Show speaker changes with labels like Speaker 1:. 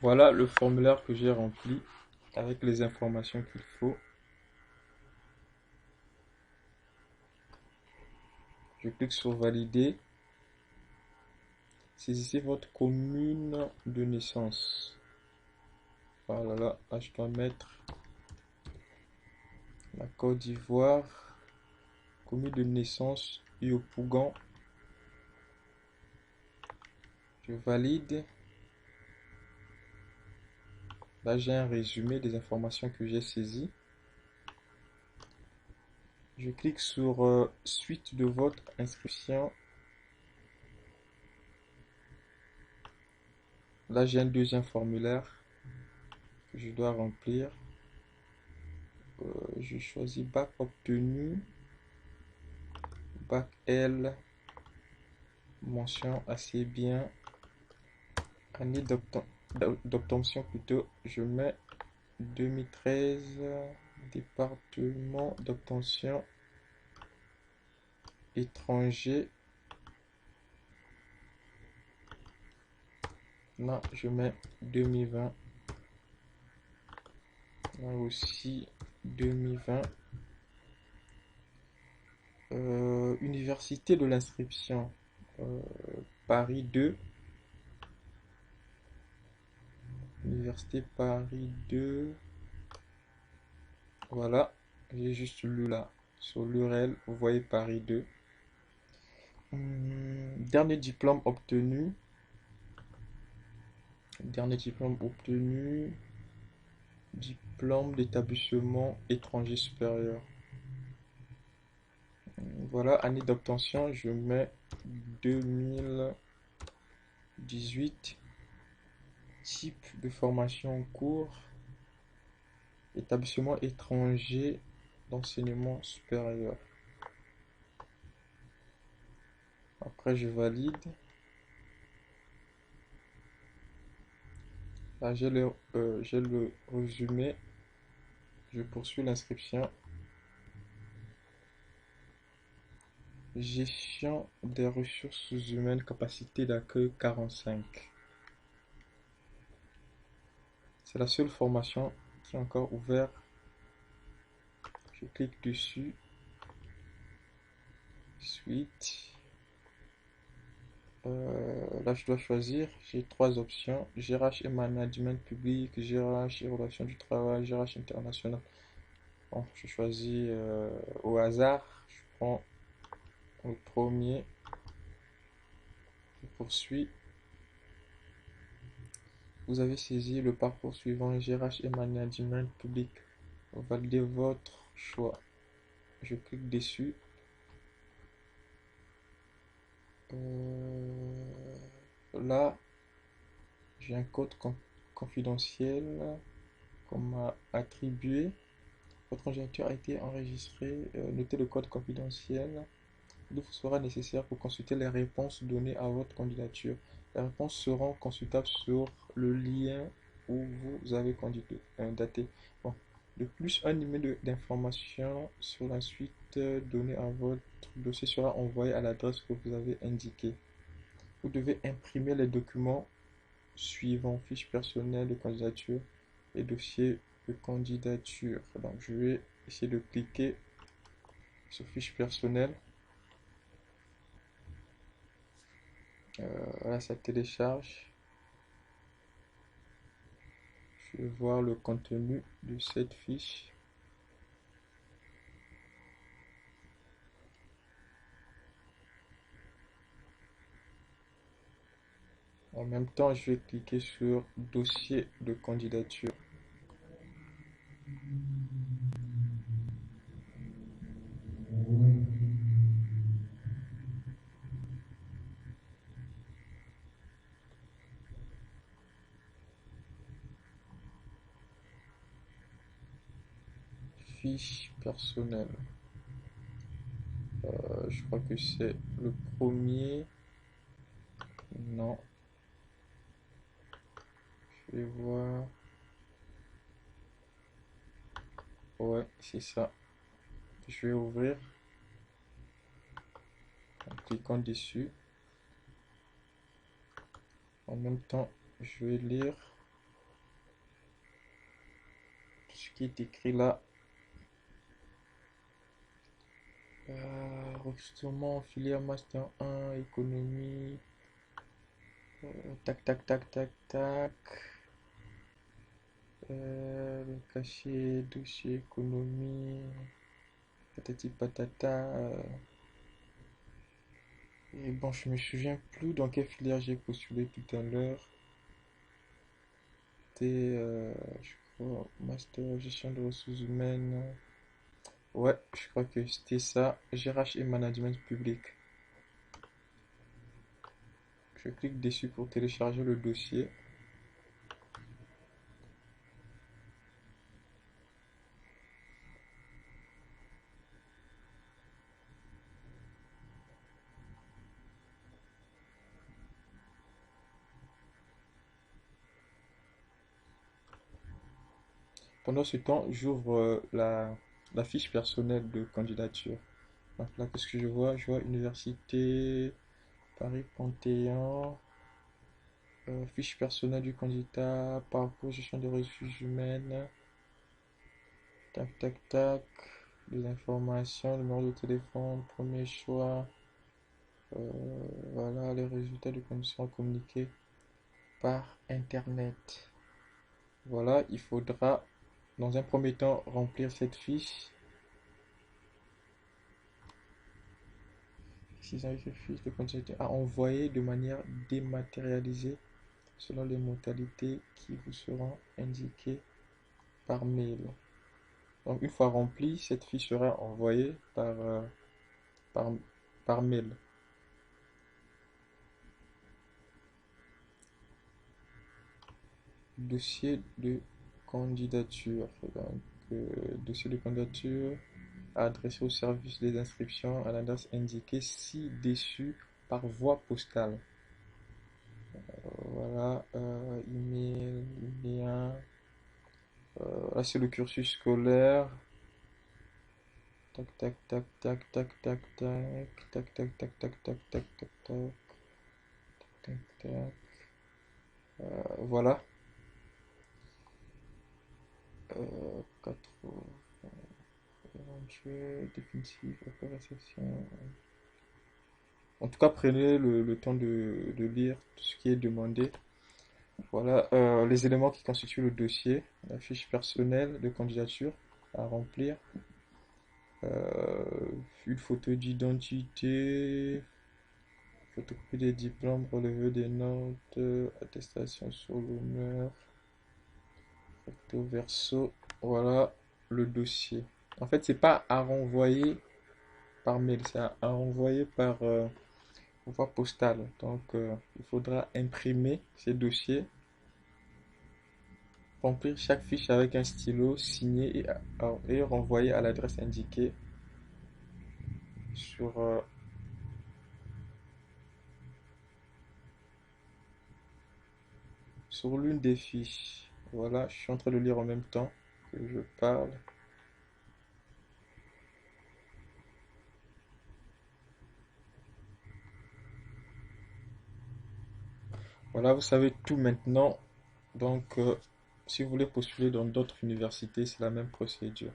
Speaker 1: Voilà le formulaire que j'ai rempli avec les informations qu'il faut. Je clique sur valider. Saisissez votre commune de naissance. Voilà, là je dois mettre la Côte d'Ivoire, commune de naissance Yopougon. Je valide. Là j'ai un résumé des informations que j'ai saisies. Je clique sur suite de votre inscription. Là j'ai un deuxième formulaire que je dois remplir. Je choisis bac obtenu, bac L, mention assez bien, année d'obtention plutôt, je mets 2013, département d'obtention étranger, là je mets 2020, là aussi 2020. Université de l'inscription, Paris 2, Université Paris 2, voilà, j'ai juste lu là, sur l'URL, vous voyez Paris 2. Dernier diplôme obtenu, diplôme d'établissement étranger supérieur. Voilà, année d'obtention, je mets 2018. Type de formation en cours, établissement étranger d'enseignement supérieur. Après, je valide. Là, j'ai le résumé. Je poursuis l'inscription. Gestion des ressources humaines, capacité d'accueil 45. C'est la seule formation qui est encore ouverte. Je clique dessus. Suite. Là, je dois choisir. J'ai trois options. GRH et management public, GRH et relations du travail, GRH international. Bon, je choisis au hasard. Je prends le premier. Je poursuis. Vous avez saisi le parcours suivant, GRH et management public. Validez votre choix. Je clique dessus. Là, j'ai un code confidentiel qu'on m'a attribué. Votre candidature a été enregistrée. Notez le code confidentiel. Il vous sera nécessaire pour consulter les réponses données à votre candidature. Les réponses seront consultables sur le lien où vous avez candidaté. Bon. De plus, un email d'information sur la suite donnée à votre dossier sera envoyé à l'adresse que vous avez indiquée. Vous devez imprimer les documents suivants: fiche personnelle de candidature et dossier de candidature. Donc, je vais essayer de cliquer sur fiche personnelle. Voilà, ça télécharge. Je vais voir le contenu de cette fiche. En même temps, je vais cliquer sur dossier de candidature. Fiche personnelle. Je crois que c'est le premier. Non. Je vais voir. Ouais, c'est ça. Je vais ouvrir en cliquant dessus. En même temps, je vais lire. ce qui est écrit là. Recrutement, filière Master 1, économie. Tac, tac, tac, tac, tac. Le cachet, dossier, économie. Patati patata. Et bon, je me souviens plus dans quelle filière j'ai postulé tout à l'heure. C'était, je crois, Master Gestion de ressources humaines. Ouais, je crois que c'était ça. GRH et Management Public. Je clique dessus pour télécharger le dossier. Pendant ce temps, j'ouvre la fiche personnelle de candidature. Donc là, qu'est-ce que je vois? Je vois Université Paris Panthéon, fiche personnelle du candidat, parcours, gestion des ressources humaines, tac, tac, tac, les informations, numéro de téléphone, premier choix, voilà, les résultats de commission communiqués par Internet. Voilà, il faudra dans un premier temps remplir cette fiche. Si vous avez cette fiche de candidature à envoyer de manière dématérialisée selon les modalités qui vous seront indiquées par mail. Donc une fois remplie, cette fiche sera envoyée par, par mail. Dossier de candidature. Donc, dossier de candidature adressé au service des inscriptions à l'adresse indiquée ci-dessus par voie postale. Voilà, email, lien. Là, c'est le cursus scolaire. Tac, tac, tac, tac, tac, tac, tac, tac, tac, tac, tac, tac, tac, tac, tac, tac, tac. Voilà. 4 éventuel, définitif, après réception. En tout cas, prenez le temps de lire tout ce qui est demandé. Voilà les éléments qui constituent le dossier, la fiche personnelle de candidature à remplir, euh, une photo d'identité, photocopie des diplômes, relevé des notes, attestation sur l'honneur, recto verso. Voilà le dossier. En fait, c'est pas à renvoyer par mail, c'est à renvoyer par voie postale. Donc, il faudra imprimer ces dossiers, remplir chaque fiche avec un stylo, signer et renvoyer à l'adresse indiquée sur, sur l'une des fiches. Voilà, je suis en train de lire en même temps que je parle. Voilà, vous savez tout maintenant. Donc, si vous voulez postuler dans d'autres universités, c'est la même procédure.